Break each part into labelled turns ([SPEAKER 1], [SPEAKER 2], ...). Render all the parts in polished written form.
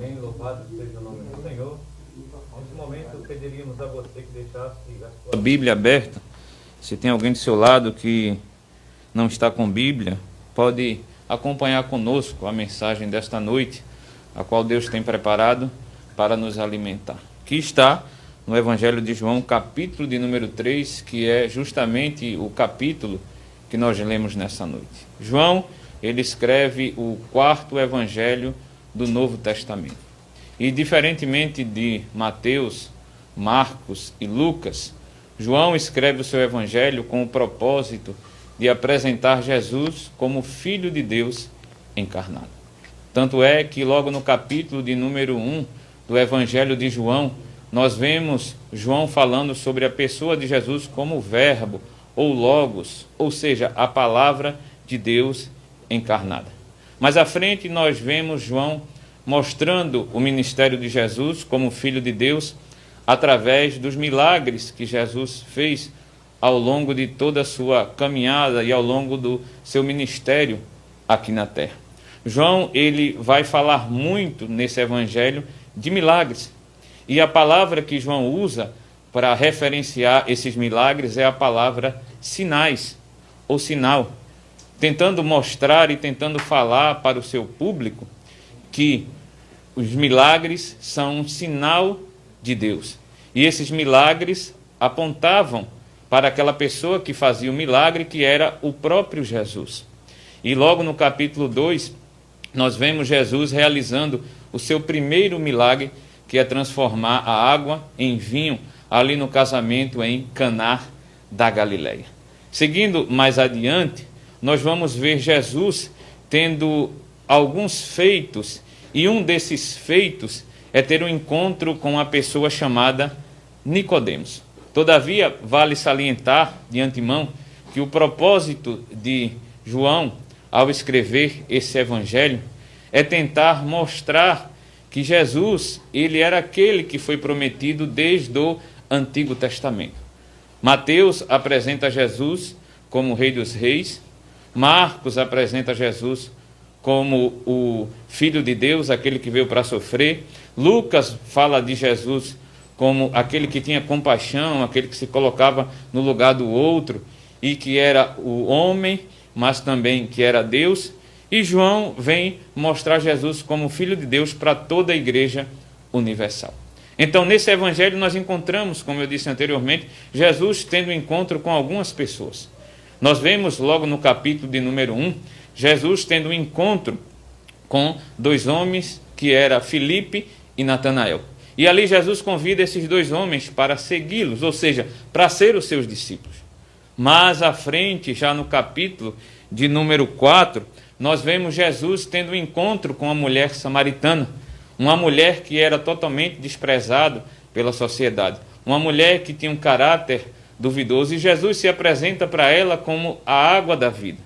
[SPEAKER 1] Amém. Louvado seja o nome do Senhor. Nesse momento, pediríamos a você que deixasse a sua Bíblia aberta. Se tem alguém do seu lado que não está com Bíblia, pode acompanhar conosco a mensagem desta noite, a qual Deus tem preparado para nos alimentar. Que está no Evangelho de João, capítulo de número 3, que é justamente o capítulo que nós lemos nessa noite. João, ele escreve o quarto evangelho do Novo Testamento. E diferentemente de Mateus, Marcos e Lucas, João escreve o seu evangelho com o propósito de apresentar Jesus como Filho de Deus encarnado. Tanto é que logo no capítulo de número 1 do evangelho de João, nós vemos João falando sobre a pessoa de Jesus como Verbo, ou Logos, ou seja, a palavra de Deus encarnada. Mais à frente nós vemos João mostrando o ministério de Jesus como Filho de Deus através dos milagres que Jesus fez ao longo de toda a sua caminhada e ao longo do seu ministério aqui na terra. João, ele vai falar muito nesse evangelho de milagres. E a palavra que João usa para referenciar esses milagres é a palavra sinais, ou sinal, tentando mostrar e tentando falar para o seu público que os milagres são um sinal de Deus. E esses milagres apontavam para aquela pessoa que fazia o milagre, que era o próprio Jesus. E logo no capítulo 2, nós vemos Jesus realizando o seu primeiro milagre, que é transformar a água em vinho, ali no casamento em Caná da Galileia. Seguindo mais adiante, nós vamos ver Jesus tendo alguns feitos, e um desses feitos é ter um encontro com uma pessoa chamada Nicodemos. Todavia, vale salientar de antemão que o propósito de João, ao escrever esse evangelho, é tentar mostrar que Jesus, ele era aquele que foi prometido desde o Antigo Testamento. Mateus apresenta Jesus como o Rei dos Reis, Marcos apresenta Jesus como o Filho de Deus, aquele que veio para sofrer, Lucas fala de Jesus como aquele que tinha compaixão, aquele que se colocava no lugar do outro e que era o homem, mas também que era Deus. E João vem mostrar Jesus como Filho de Deus para toda a Igreja Universal. Então, nesse evangelho nós encontramos, como eu disse anteriormente, Jesus tendo um encontro com algumas pessoas. Nós vemos logo no capítulo de número 1, Jesus tendo um encontro com dois homens, que era Filipe e Natanael. E ali Jesus convida esses dois homens para segui-los, ou seja, para ser os seus discípulos. Mais à frente, já no capítulo de número 4, nós vemos Jesus tendo um encontro com a mulher samaritana, uma mulher que era totalmente desprezada pela sociedade, uma mulher que tinha um caráter duvidoso, e Jesus se apresenta para ela como a água da vida.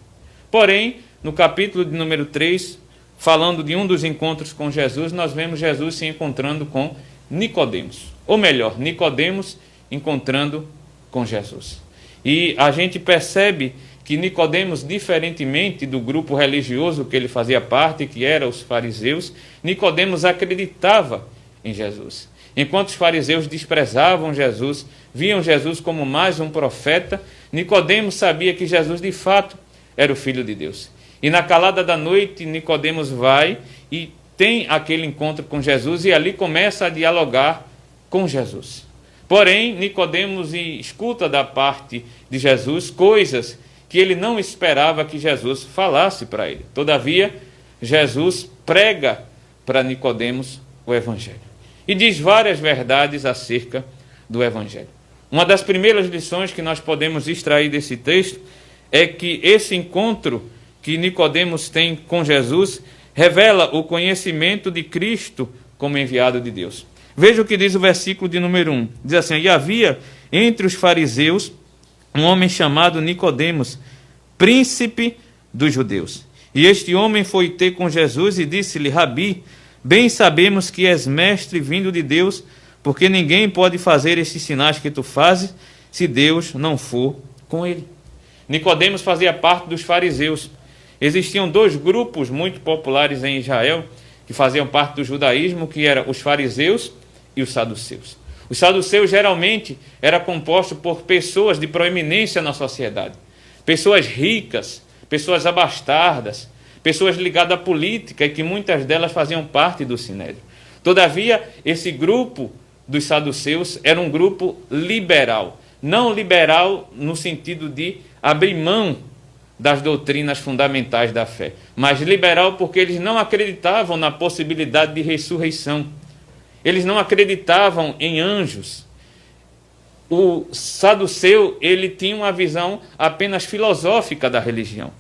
[SPEAKER 1] Porém, no capítulo de número 3, falando de um dos encontros com Jesus, nós vemos Jesus se encontrando com Nicodemos, ou melhor, Nicodemos encontrando com Jesus. E a gente percebe que Nicodemos, diferentemente do grupo religioso que ele fazia parte, que eram os fariseus, Nicodemos acreditava em Jesus. Enquanto os fariseus desprezavam Jesus, viam Jesus como mais um profeta, Nicodemos sabia que Jesus de fato era o Filho de Deus. E na calada da noite, Nicodemos vai e tem aquele encontro com Jesus e ali começa a dialogar com Jesus. Porém, Nicodemos escuta da parte de Jesus coisas que ele não esperava que Jesus falasse para ele. Todavia, Jesus prega para Nicodemos o Evangelho e diz várias verdades acerca do Evangelho. Uma das primeiras lições que nós podemos extrair desse texto é que esse encontro que Nicodemos tem com Jesus revela o conhecimento de Cristo como enviado de Deus. Veja o que diz o versículo de número 1. Diz assim: e havia entre os fariseus um homem chamado Nicodemos, príncipe dos judeus. E este homem foi ter com Jesus e disse-lhe: Rabi, bem sabemos que és mestre vindo de Deus, porque ninguém pode fazer estes sinais que tu fazes, se Deus não for com ele. Nicodemos fazia parte dos fariseus. Existiam dois grupos muito populares em Israel, que faziam parte do judaísmo, que eram os fariseus e os saduceus. Os saduceus geralmente eram compostos por pessoas de proeminência na sociedade, pessoas ricas, pessoas abastardas, pessoas ligadas à política e que muitas delas faziam parte do Sinédrio. Todavia, esse grupo dos saduceus era um grupo liberal. Não liberal no sentido de abrir mão das doutrinas fundamentais da fé, mas liberal porque eles não acreditavam na possibilidade de ressurreição. Eles não acreditavam em anjos. O saduceu, ele tinha uma visão apenas filosófica da religião.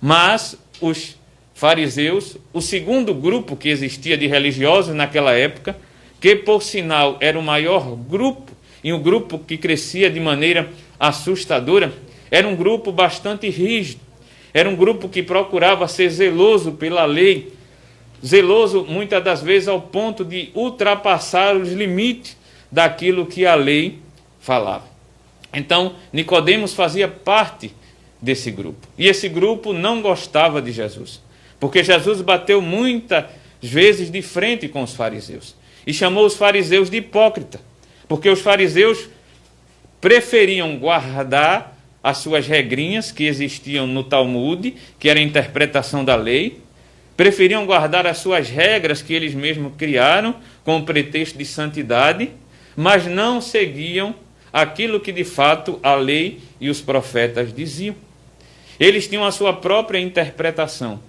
[SPEAKER 1] Mas os fariseus, o segundo grupo que existia de religiosos naquela época, que por sinal era o maior grupo, e um grupo que crescia de maneira assustadora, era um grupo bastante rígido, era um grupo que procurava ser zeloso pela lei, zeloso muitas das vezes ao ponto de ultrapassar os limites daquilo que a lei falava. Então, Nicodemos fazia parte desse grupo. E esse grupo não gostava de Jesus, porque Jesus bateu muitas vezes de frente com os fariseus e chamou os fariseus de hipócrita, porque os fariseus preferiam guardar as suas regrinhas que existiam no Talmud, que era a interpretação da lei, preferiam guardar as suas regras que eles mesmos criaram com o pretexto de santidade, mas não seguiam aquilo que de fato a lei e os profetas diziam. Eles tinham a sua própria interpretação.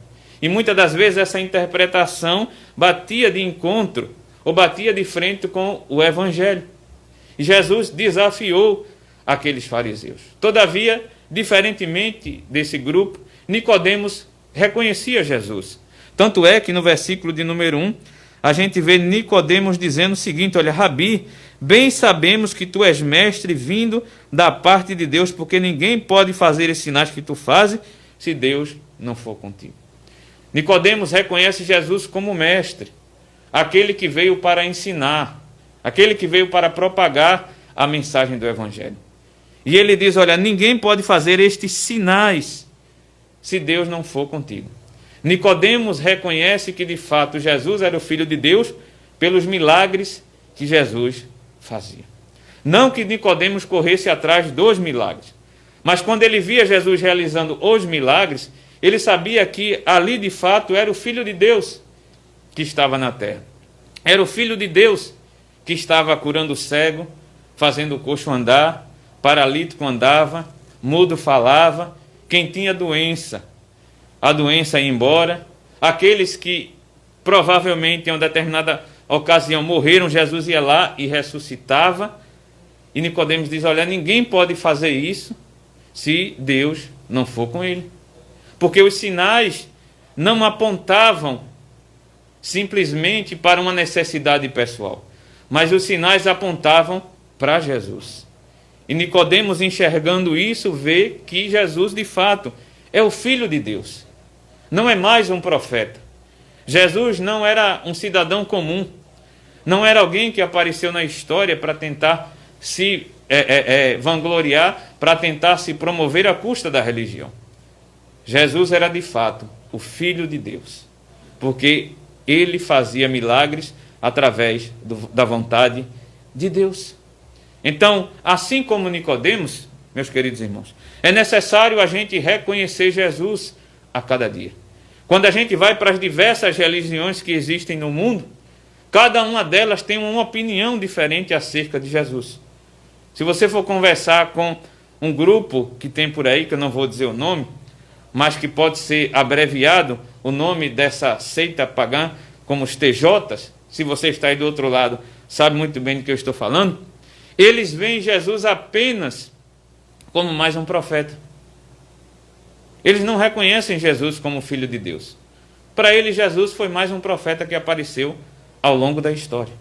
[SPEAKER 1] E muitas das vezes essa interpretação batia de encontro ou batia de frente com o Evangelho. E Jesus desafiou aqueles fariseus. Todavia, diferentemente desse grupo, Nicodemos reconhecia Jesus. Tanto é que no versículo de número 1, a gente vê Nicodemos dizendo o seguinte: olha, Rabi, bem sabemos que tu és mestre vindo da parte de Deus, porque ninguém pode fazer esses sinais que tu fazes se Deus não for contigo. Nicodemos reconhece Jesus como mestre, aquele que veio para ensinar, aquele que veio para propagar a mensagem do Evangelho. E ele diz, olha, ninguém pode fazer estes sinais se Deus não for contigo. Nicodemos reconhece que de fato Jesus era o Filho de Deus pelos milagres que Jesus fazia. Não que Nicodemos corresse atrás dos milagres, mas quando ele via Jesus realizando os milagres, ele sabia que ali de fato era o Filho de Deus que estava na terra. Era o Filho de Deus que estava curando o cego, fazendo o coxo andar, paralítico andava, mudo falava, quem tinha doença, a doença ia embora, aqueles que provavelmente em uma determinada ocasião morreram, Jesus ia lá e ressuscitava. E Nicodemos diz, olha, ninguém pode fazer isso se Deus não for com ele. Porque os sinais não apontavam simplesmente para uma necessidade pessoal, mas os sinais apontavam para Jesus. E Nicodemos, enxergando isso, vê que Jesus, de fato, é o Filho de Deus. Não é mais um profeta. Jesus não era um cidadão comum. Não era alguém que apareceu na história para tentar se vangloriar, para tentar se promover à custa da religião. Jesus era, de fato, o Filho de Deus, porque ele fazia milagres através da vontade de Deus. Então, assim como Nicodemos, meus queridos irmãos, é necessário a gente reconhecer Jesus a cada dia. Quando a gente vai para as diversas religiões que existem no mundo, cada uma delas tem uma opinião diferente acerca de Jesus. Se você for conversar com um grupo que tem por aí, que eu não vou dizer o nome, mas que pode ser abreviado o nome dessa seita pagã, como os TJs, se você está aí do outro lado, sabe muito bem do que eu estou falando, eles veem Jesus apenas como mais um profeta. Eles não reconhecem Jesus como Filho de Deus. Para eles, Jesus foi mais um profeta que apareceu ao longo da história.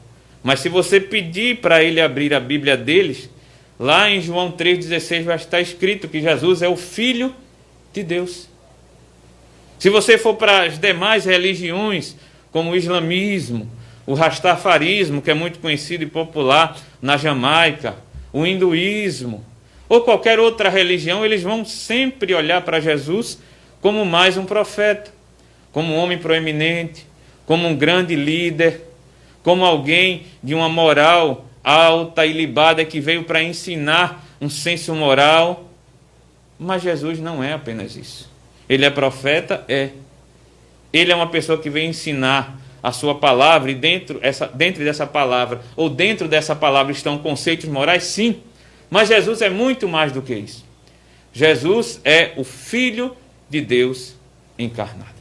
[SPEAKER 1] Mas se você pedir para ele abrir a Bíblia deles, lá em João 3,16 vai estar escrito que Jesus é o Filho de Deus. Se você for para as demais religiões, como o islamismo, o rastafarismo, que é muito conhecido e popular na Jamaica, o hinduísmo, ou qualquer outra religião, eles vão sempre olhar para Jesus como mais um profeta, como um homem proeminente, como um grande líder, como alguém de uma moral alta e ilibada que veio para ensinar um senso moral. Mas Jesus não é apenas isso. Ele é profeta? É. Ele é uma pessoa que veio ensinar a sua palavra, e dentro dessa palavra, ou dentro dessa palavra estão conceitos morais? Sim. Mas Jesus é muito mais do que isso. Jesus é o Filho de Deus encarnado.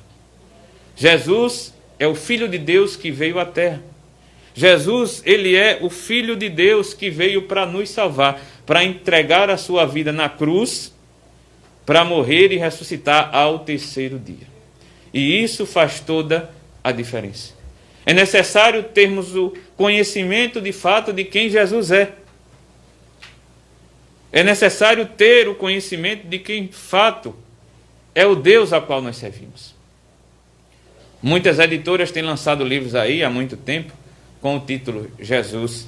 [SPEAKER 1] Jesus é o Filho de Deus que veio à terra. Jesus, ele é o Filho de Deus que veio para nos salvar, para entregar a sua vida na cruz, para morrer e ressuscitar ao terceiro dia. E isso faz toda a diferença. É necessário termos o conhecimento de fato de quem Jesus é. É necessário ter o conhecimento de quem de fato é o Deus a qual nós servimos. Muitas editoras têm lançado livros aí há muito tempo com o título Jesus,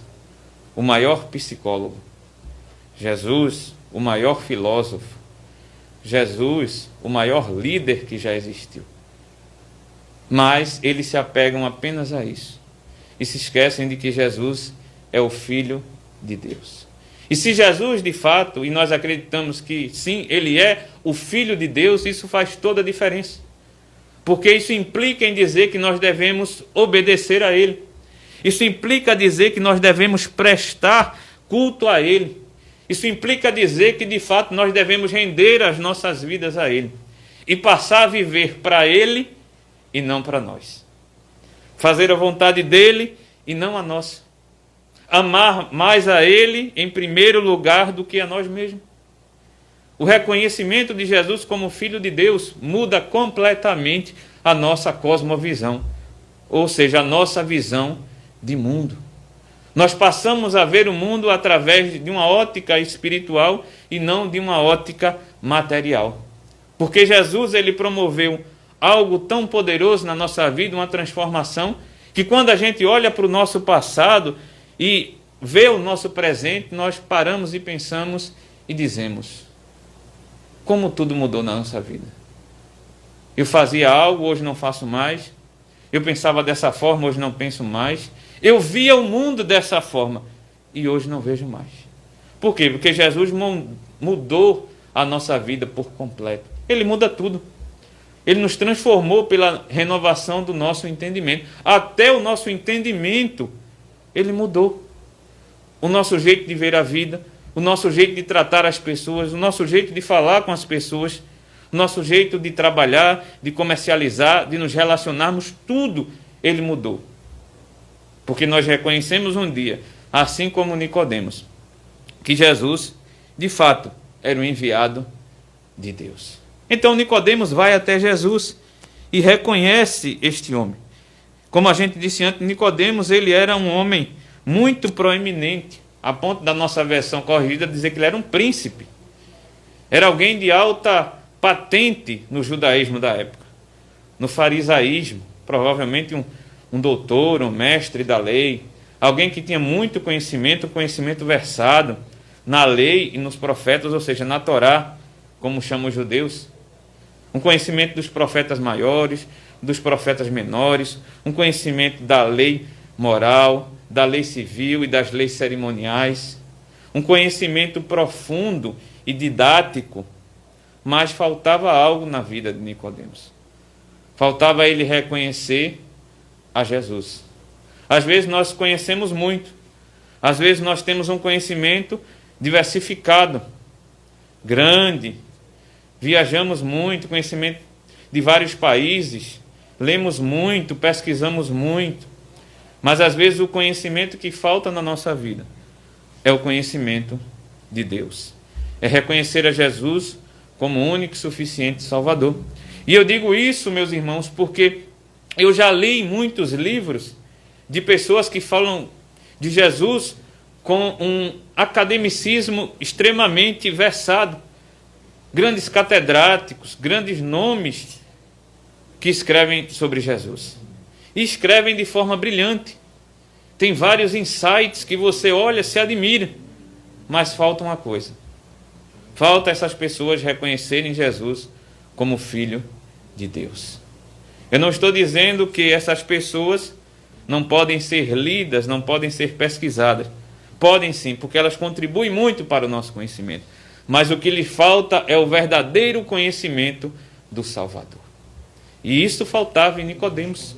[SPEAKER 1] o maior psicólogo. Jesus, o maior filósofo. Jesus, o maior líder que já existiu. Mas eles se apegam apenas a isso e se esquecem de que Jesus é o Filho de Deus. E se Jesus, de fato, e nós acreditamos que sim, ele é o Filho de Deus, isso faz toda a diferença. Porque isso implica em dizer que nós devemos obedecer a ele. Isso implica dizer que nós devemos prestar culto a ele. Isso implica dizer que, de fato, nós devemos render as nossas vidas a ele e passar a viver para ele e não para nós. Fazer a vontade dele e não a nossa. Amar mais a ele em primeiro lugar do que a nós mesmos. O reconhecimento de Jesus como Filho de Deus muda completamente a nossa cosmovisão, ou seja, a nossa visão de mundo. Nós passamos a ver o mundo através de uma ótica espiritual e não de uma ótica material. Porque Jesus, ele promoveu algo tão poderoso na nossa vida, uma transformação, que quando a gente olha para o nosso passado e vê o nosso presente, nós paramos e pensamos e dizemos: como tudo mudou na nossa vida. Eu fazia algo, hoje não faço mais. Eu pensava dessa forma, hoje não penso mais. Eu via o mundo dessa forma e hoje não vejo mais. Por quê? Porque Jesus mudou a nossa vida por completo. Ele muda tudo. Ele nos transformou pela renovação do nosso entendimento. Até o nosso entendimento, ele mudou. O nosso jeito de ver a vida, o nosso jeito de tratar as pessoas, o nosso jeito de falar com as pessoas, o nosso jeito de trabalhar, de comercializar, de nos relacionarmos, tudo ele mudou. Porque nós reconhecemos um dia, assim como Nicodemos, que Jesus, de fato, era o enviado de Deus. Então Nicodemos vai até Jesus e reconhece este homem. Como a gente disse antes, Nicodemos, ele era um homem muito proeminente, a ponto da nossa versão corrigida dizer que ele era um príncipe. Era alguém de alta patente no judaísmo da época, no farisaísmo, provavelmente um doutor, um mestre da lei, alguém que tinha muito conhecimento versado na lei e nos profetas, ou seja, na Torá, como chamam os judeus, um conhecimento dos profetas maiores, dos profetas menores, um conhecimento da lei moral, da lei civil e das leis cerimoniais, um conhecimento profundo e didático, mas faltava algo na vida de Nicodemos. Faltava ele reconhecer a Jesus. Às vezes nós conhecemos muito, às vezes nós temos um conhecimento diversificado, grande, viajamos muito, conhecimento de vários países, lemos muito, pesquisamos muito, mas às vezes o conhecimento que falta na nossa vida é o conhecimento de Deus. É reconhecer a Jesus como único e suficiente Salvador. E eu digo isso, meus irmãos, porque eu já li muitos livros de pessoas que falam de Jesus com um academicismo extremamente versado. Grandes catedráticos, grandes nomes que escrevem sobre Jesus. E escrevem de forma brilhante. Tem vários insights que você olha, se admira. Mas falta uma coisa. Falta essas pessoas reconhecerem Jesus como Filho de Deus. Eu não estou dizendo que essas pessoas não podem ser lidas, não podem ser pesquisadas. Podem sim, porque elas contribuem muito para o nosso conhecimento. Mas o que lhe falta é o verdadeiro conhecimento do Salvador. E isso faltava em Nicodemos.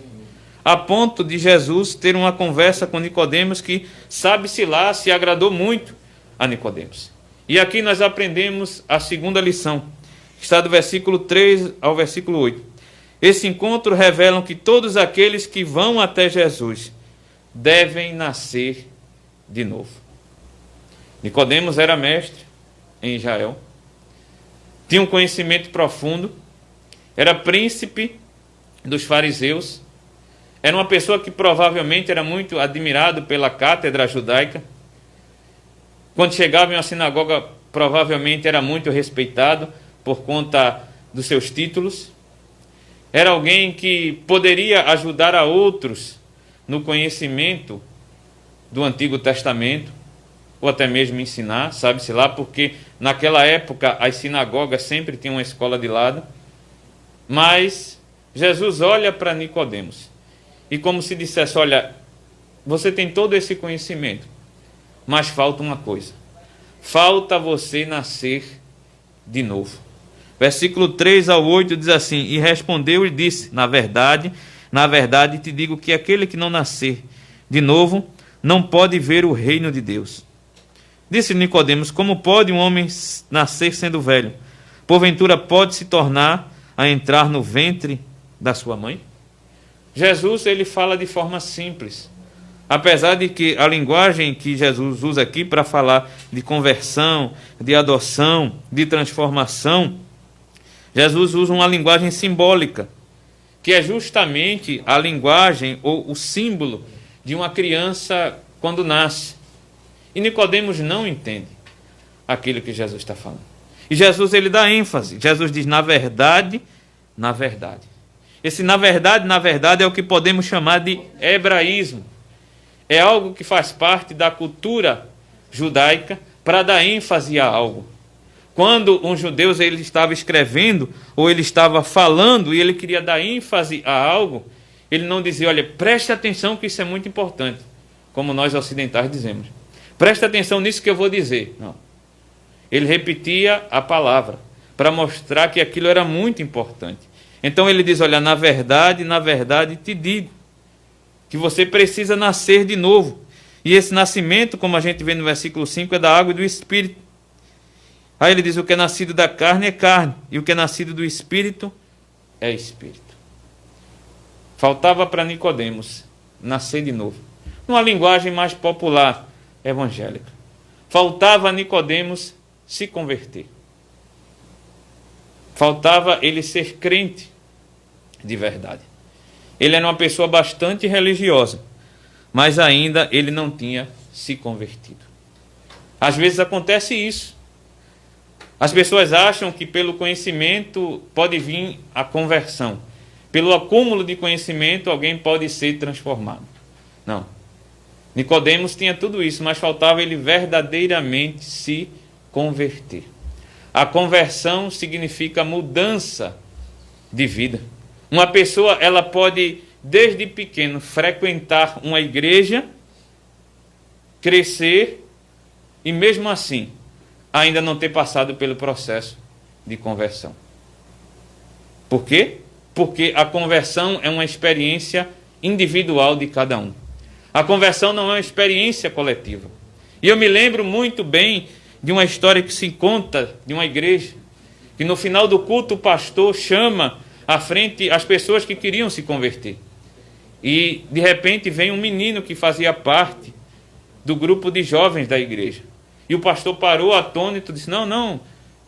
[SPEAKER 1] A ponto de Jesus ter uma conversa com Nicodemos que, sabe-se lá, se agradou muito a Nicodemos. E aqui nós aprendemos a segunda lição, que está do versículo 3 ao versículo 8. Esse encontro revela que todos aqueles que vão até Jesus devem nascer de novo. Nicodemos era mestre em Israel, tinha um conhecimento profundo, era príncipe dos fariseus, era uma pessoa que provavelmente era muito admirado pela cátedra judaica. Quando chegava em uma sinagoga, provavelmente era muito respeitado por conta dos seus títulos. Era alguém que poderia ajudar a outros no conhecimento do Antigo Testamento, ou até mesmo ensinar, sabe-se lá, porque naquela época as sinagogas sempre tinham uma escola de lado. Mas Jesus olha para Nicodemos e como se dissesse, olha, você tem todo esse conhecimento, mas falta uma coisa. Falta você nascer de novo. Versículo 3 ao 8 diz assim: E respondeu e disse, na verdade te digo que aquele que não nascer de novo não pode ver o reino de Deus. Disse Nicodemos, como pode um homem nascer sendo velho? Porventura pode se tornar a entrar no ventre da sua mãe? Jesus, ele fala de forma simples. Apesar de que a linguagem que Jesus usa aqui para falar de conversão, de adoção, de transformação, Jesus usa uma linguagem simbólica, que é justamente a linguagem ou o símbolo de uma criança quando nasce. E Nicodemos não entende aquilo que Jesus está falando. E Jesus, ele dá ênfase. Jesus diz, na verdade, na verdade. Esse na verdade é o que podemos chamar de hebraísmo. É algo que faz parte da cultura judaica para dar ênfase a algo. Quando um judeu ele estava escrevendo ou ele estava falando e ele queria dar ênfase a algo, ele não dizia, olha, preste atenção que isso é muito importante, como nós ocidentais dizemos. Preste atenção nisso que eu vou dizer. Não. Ele repetia a palavra para mostrar que aquilo era muito importante. Então ele diz, olha, na verdade te digo que você precisa nascer de novo. E esse nascimento, como a gente vê no versículo 5, é da água e do Espírito. Aí ele diz, o que é nascido da carne é carne, e o que é nascido do Espírito é Espírito. Faltava para Nicodemos nascer de novo. Numa linguagem mais popular, evangélica. Faltava a Nicodemos se converter. Faltava ele ser crente de verdade. Ele era uma pessoa bastante religiosa, mas ainda ele não tinha se convertido. Às vezes acontece isso. As pessoas acham que pelo conhecimento pode vir a conversão. Pelo acúmulo de conhecimento alguém pode ser transformado. Não. Nicodemos tinha tudo isso, mas faltava ele verdadeiramente se converter. A conversão significa mudança de vida. Uma pessoa, ela pode, desde pequeno, frequentar uma igreja, crescer e, mesmo assim, ainda não ter passado pelo processo de conversão. Por quê? Porque a conversão é uma experiência individual de cada um. A conversão não é uma experiência coletiva. E eu me lembro muito bem de uma história que se conta de uma igreja, que no final do culto o pastor chama à frente as pessoas que queriam se converter. E de repente vem um menino que fazia parte do grupo de jovens da igreja. E o pastor parou atônito e disse, não,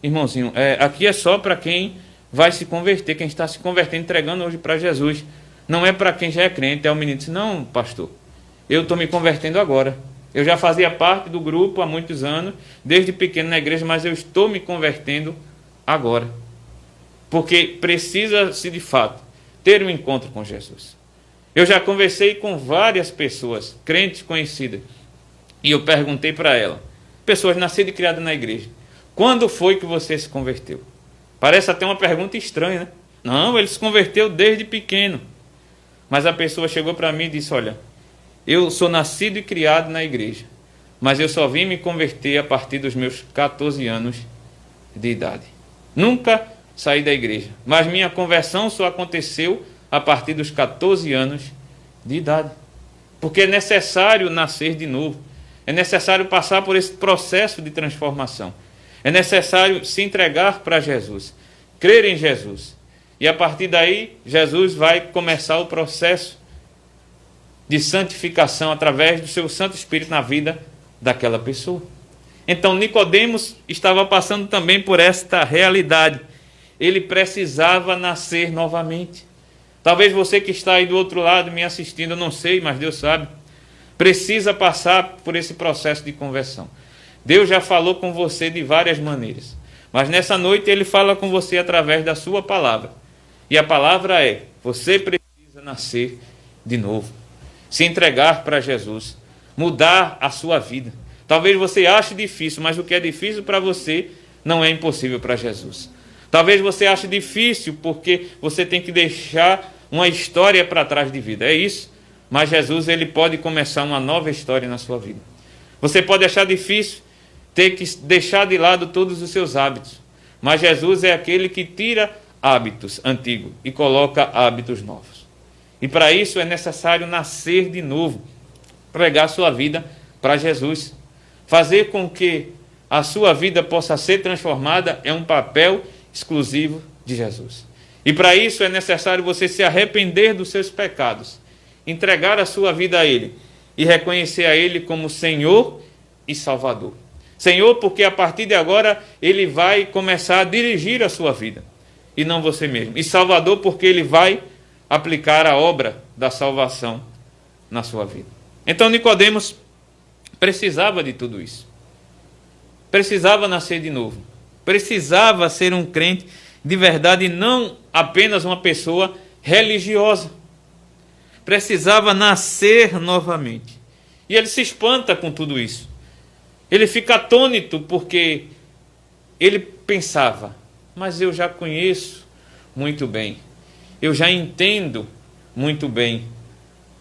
[SPEAKER 1] irmãozinho, aqui é só para quem vai se converter, quem está se convertendo, entregando hoje para Jesus. Não é para quem já é crente. Aí o menino disse, não, pastor, eu estou me convertendo agora. Eu já fazia parte do grupo há muitos anos, desde pequeno na igreja, mas eu estou me convertendo agora. Porque precisa-se, de fato, ter um encontro com Jesus. Eu já conversei com várias pessoas, crentes conhecidas, e eu perguntei para ela, pessoas nascidas e criadas na igreja, quando foi que você se converteu? Parece até uma pergunta estranha, né? Não, ele se converteu desde pequeno. Mas a pessoa chegou para mim e disse, olha, eu sou nascido e criado na igreja, mas eu só vim me converter a partir dos meus 14 anos de idade. Nunca saí da igreja, mas minha conversão só aconteceu a partir dos 14 anos de idade. Porque é necessário nascer de novo. É necessário passar por esse processo de transformação. É necessário se entregar para Jesus, crer em Jesus. E a partir daí, Jesus vai começar o processo de santificação através do seu Santo Espírito na vida daquela pessoa. Então, Nicodemos estava passando também por esta realidade. Ele precisava nascer novamente. Talvez você que está aí do outro lado me assistindo, eu não sei, mas Deus sabe, precisa passar por esse processo de conversão. Deus já falou com você de várias maneiras, mas nessa noite Ele fala com você através da sua palavra. E a palavra é, você precisa nascer de novo, se entregar para Jesus, mudar a sua vida. Talvez você ache difícil, mas o que é difícil para você não é impossível para Jesus. Talvez você ache difícil porque você tem que deixar uma história para trás de vida. É isso. Mas Jesus, ele pode começar uma nova história na sua vida. Você pode achar difícil ter que deixar de lado todos os seus hábitos. Mas Jesus é aquele que tira hábitos antigos e coloca hábitos novos. E para isso é necessário nascer de novo. Pregar sua vida para Jesus. Fazer com que a sua vida possa ser transformada é um papel exclusivo de Jesus. E para isso é necessário você se arrepender dos seus pecados, entregar a sua vida a Ele e reconhecer a Ele como Senhor e Salvador. Senhor, porque a partir de agora Ele vai começar a dirigir a sua vida e não você mesmo. E Salvador, porque Ele vai aplicar a obra da salvação na sua vida. Então Nicodemos precisava de tudo isso. Precisava nascer de novo. Precisava ser um crente de verdade e não apenas uma pessoa religiosa. Precisava nascer novamente. E ele se espanta com tudo isso. Ele fica atônito porque ele pensava, mas eu já conheço muito bem, eu já entendo muito bem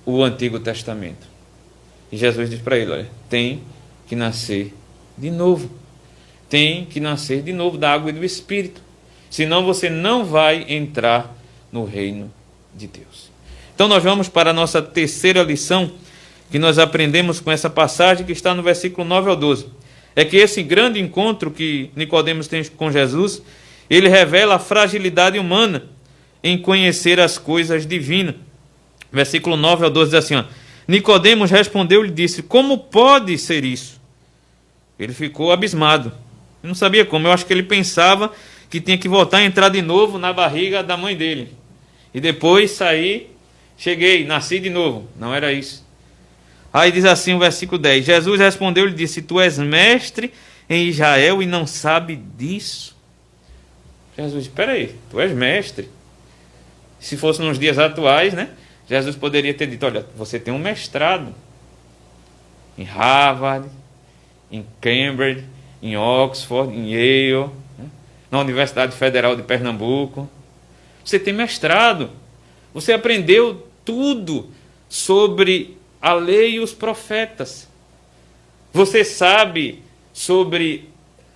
[SPEAKER 1] o Antigo Testamento. E Jesus diz para ele, olha, tem que nascer de novo. Tem que nascer de novo da água e do Espírito. Senão você não vai entrar no reino de Deus. Então nós vamos para a nossa terceira lição, que nós aprendemos com essa passagem que está no versículo 9 ao 12. É que esse grande encontro que Nicodemos tem com Jesus, ele revela a fragilidade humana em conhecer as coisas divinas. Versículo 9 ao 12 diz assim, ó, Nicodemos respondeu e disse, como pode ser isso? Ele ficou abismado. Eu não sabia como, eu acho que ele pensava que tinha que voltar a entrar de novo na barriga da mãe dele. E depois sair, cheguei, nasci de novo. Não era isso. Aí diz assim o versículo 10. Jesus respondeu e disse, tu és mestre em Israel e não sabe disso? Jesus disse, espera aí, tu és mestre. Se fosse nos dias atuais, né? Jesus poderia ter dito, olha, você tem um mestrado em Harvard, em Cambridge, em Oxford, em Yale, né? Na Universidade Federal de Pernambuco. Você tem mestrado. Você aprendeu tudo sobre a lei e os profetas. Você sabe sobre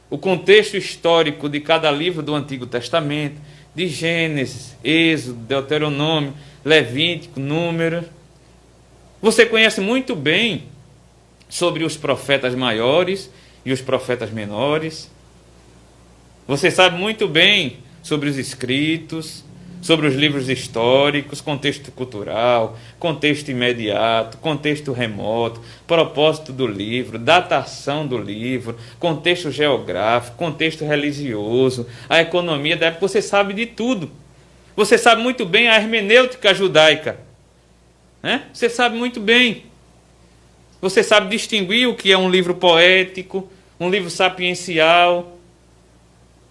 [SPEAKER 1] o contexto histórico de cada livro do Antigo Testamento, de Gênesis, Êxodo, Deuteronômio, Levítico, Números. Você conhece muito bem sobre os profetas maiores e os profetas menores. Você sabe muito bem sobre os escritos, sobre os livros históricos, contexto cultural, contexto imediato, contexto remoto, propósito do livro, datação do livro, contexto geográfico, contexto religioso, a economia da época. Você sabe de tudo. Você sabe muito bem a hermenêutica judaica, né? Você sabe muito bem. Você sabe distinguir o que é um livro poético, um livro sapiencial,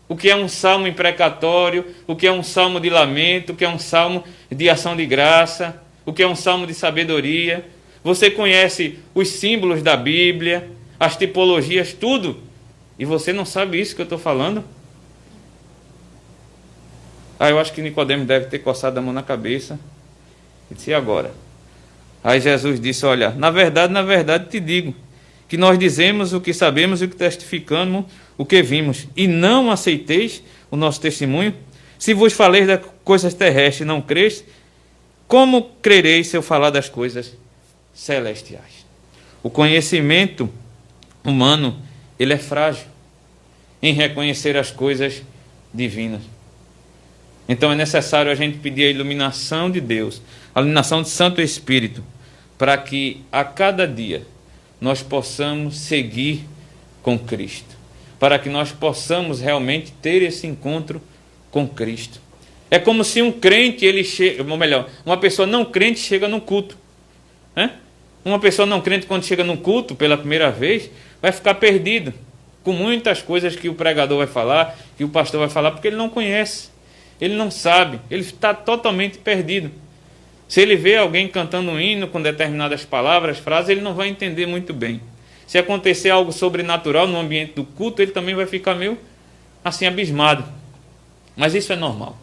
[SPEAKER 1] o que é um salmo imprecatório, o que é um salmo de lamento, o que é um salmo de ação de graça, o que é um salmo de sabedoria. Você conhece os símbolos da Bíblia, as tipologias, tudo. E você não sabe isso que eu estou falando? Aí eu acho que Nicodemos deve ter coçado a mão na cabeça. E disse: e agora? Aí Jesus disse: olha, na verdade te digo, que nós dizemos o que sabemos e o que testificamos, o que vimos, e não aceiteis o nosso testemunho. Se vos falei das coisas terrestres e não creis, como crereis se eu falar das coisas celestiais? O conhecimento humano, ele é frágil em reconhecer as coisas divinas. Então é necessário a gente pedir a iluminação de Deus, a iluminação do Santo Espírito, para que a cada dia nós possamos seguir com Cristo, para que nós possamos realmente ter esse encontro com Cristo. É como se um crente, ou melhor, uma pessoa não crente chega num culto, né? Uma pessoa não crente, quando chega num culto pela primeira vez, vai ficar perdido com muitas coisas que o pregador vai falar, que o pastor vai falar, porque ele não conhece, ele não sabe, ele está totalmente perdido. Se ele vê alguém cantando um hino com determinadas palavras, frases, ele não vai entender muito bem. Se acontecer algo sobrenatural no ambiente do culto, ele também vai ficar meio assim abismado. Mas isso é normal.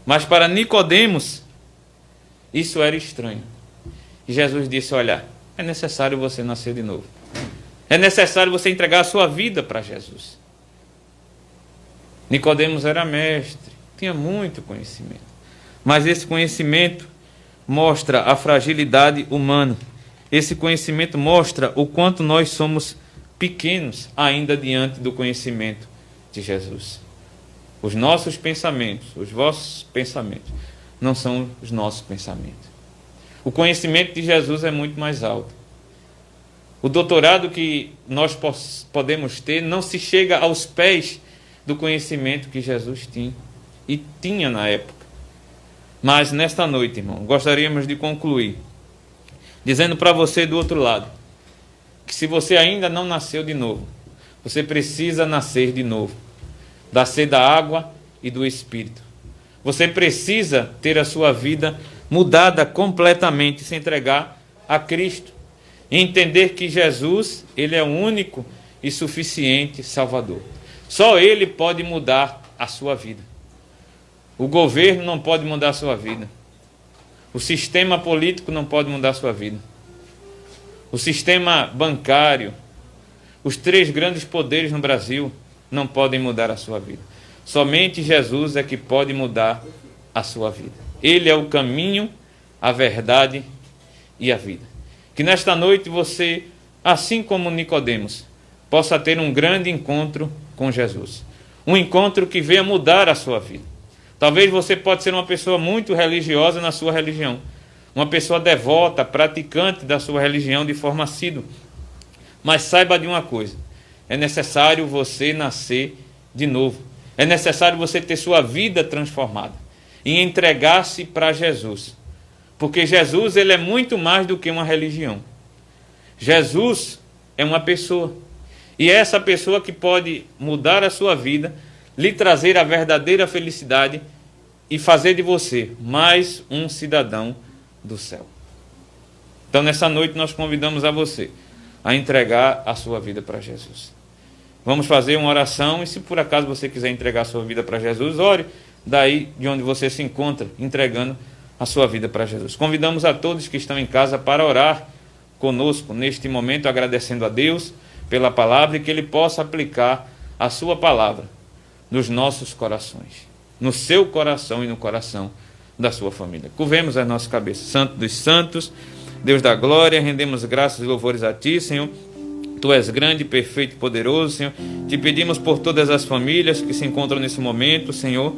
[SPEAKER 1] Mas para Nicodemos, isso era estranho. E Jesus disse: olha, é necessário você nascer de novo. É necessário você entregar a sua vida para Jesus. Nicodemos era mestre, tinha muito conhecimento. Mas esse conhecimento mostra a fragilidade humana. Esse conhecimento mostra o quanto nós somos pequenos ainda diante do conhecimento de Jesus. Os nossos pensamentos, os vossos pensamentos, não são os nossos pensamentos. O conhecimento de Jesus é muito mais alto. O doutorado que nós podemos ter não se chega aos pés do conhecimento que Jesus tinha e tinha na época. Mas nesta noite, irmão, gostaríamos de concluir dizendo para você do outro lado que se você ainda não nasceu de novo, você precisa nascer de novo. Nascer da água e do Espírito. Você precisa ter a sua vida mudada completamente, se entregar a Cristo. E entender que Jesus, ele é o único e suficiente Salvador. Só Ele pode mudar a sua vida. O governo não pode mudar a sua vida. O sistema político não pode mudar a sua vida. O sistema bancário, os 3 grandes poderes no Brasil não podem mudar a sua vida. Somente Jesus é que pode mudar a sua vida. Ele é o caminho, a verdade e a vida. Que nesta noite você, assim como Nicodemos, possa ter um grande encontro com Jesus. Um encontro que venha mudar a sua vida. Talvez você pode ser uma pessoa muito religiosa na sua religião. Uma pessoa devota, praticante da sua religião de forma assídua. Mas saiba de uma coisa. É necessário você nascer de novo. É necessário você ter sua vida transformada. E entregar-se para Jesus. Porque Jesus, ele é muito mais do que uma religião. Jesus é uma pessoa. E é essa pessoa que pode mudar a sua vida, lhe trazer a verdadeira felicidade e fazer de você mais um cidadão do céu. Então, nessa noite, nós convidamos a você a entregar a sua vida para Jesus. Vamos fazer uma oração e, se por acaso você quiser entregar a sua vida para Jesus, ore daí de onde você se encontra, entregando a sua vida para Jesus. Convidamos a todos que estão em casa para orar conosco neste momento, agradecendo a Deus pela palavra e que Ele possa aplicar a sua palavra nos nossos corações, no seu coração e no coração da sua família. Curvemos as nossas cabeças. Santo dos santos, Deus da glória, rendemos graças e louvores a Ti, Senhor. Tu és grande, perfeito e poderoso, Senhor. Te pedimos por todas as famílias que se encontram nesse momento, Senhor,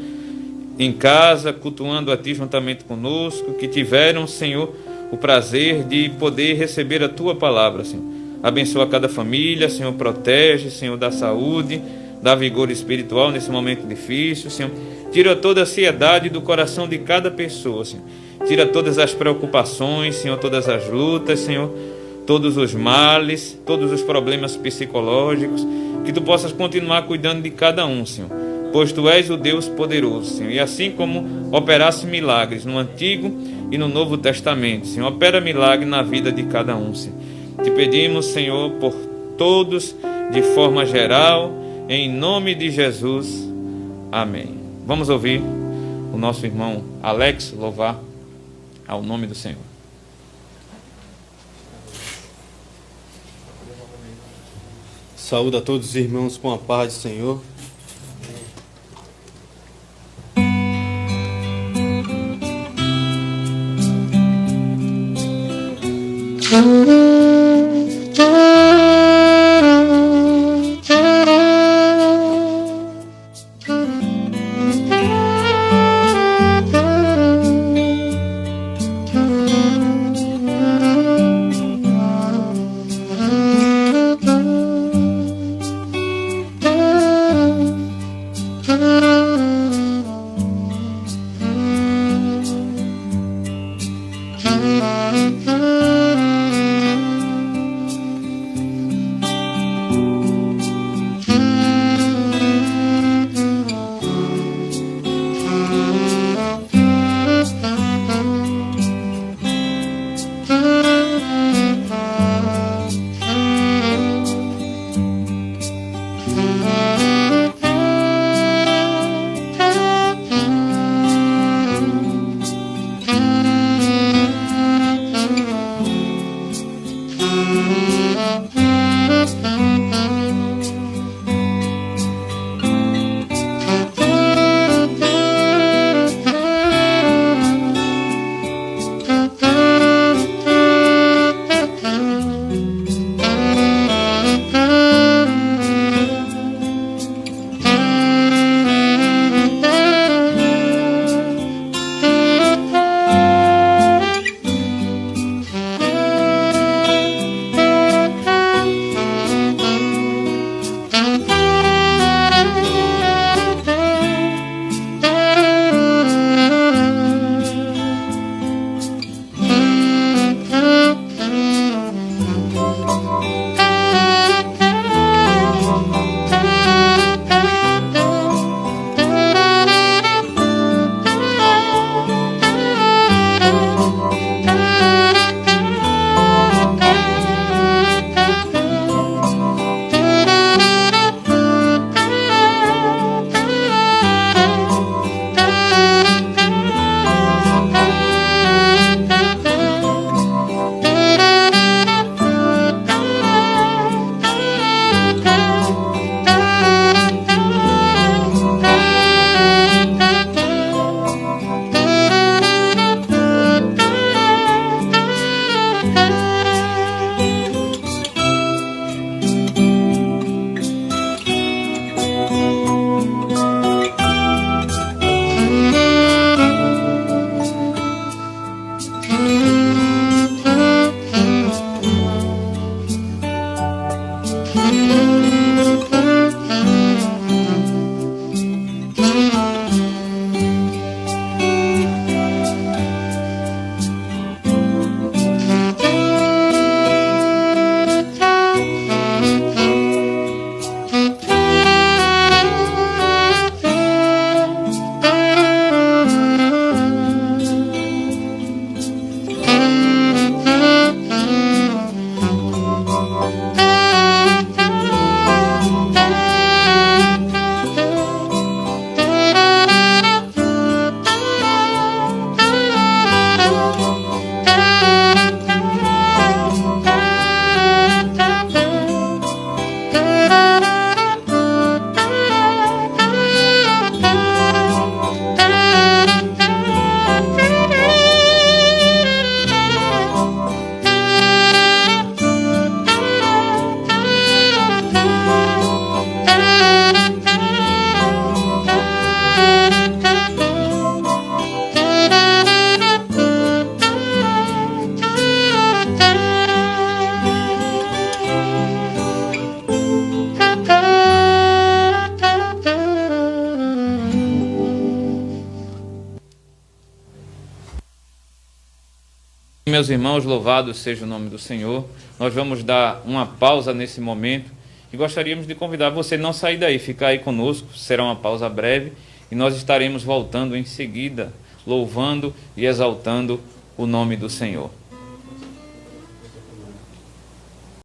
[SPEAKER 1] em casa, cultuando a Ti juntamente conosco, que tiveram, Senhor, o prazer de poder receber a Tua palavra, Senhor. Abençoa cada família, Senhor, protege, Senhor, dá saúde, dá vigor espiritual nesse momento difícil, Senhor. Tira toda a ansiedade do coração de cada pessoa, Senhor. Tira todas as preocupações, Senhor, todas as lutas, Senhor, todos os males, todos os problemas psicológicos, que Tu possas continuar cuidando de cada um, Senhor, pois Tu és o Deus poderoso, Senhor, e assim como operasse milagres no Antigo e no Novo Testamento, Senhor, opera milagre na vida de cada um, Senhor. Te pedimos, Senhor, por todos, de forma geral, em nome de Jesus. Amém. Vamos ouvir o nosso irmão Alex louvar ao nome do Senhor.
[SPEAKER 2] Saúde a todos os irmãos com a paz do Senhor.
[SPEAKER 1] Meus irmãos, louvado seja o nome do Senhor. Nós vamos dar uma pausa nesse momento e gostaríamos de convidar você a não sair daí, ficar aí conosco. Será uma pausa breve e nós estaremos voltando em seguida, louvando e exaltando o nome do Senhor.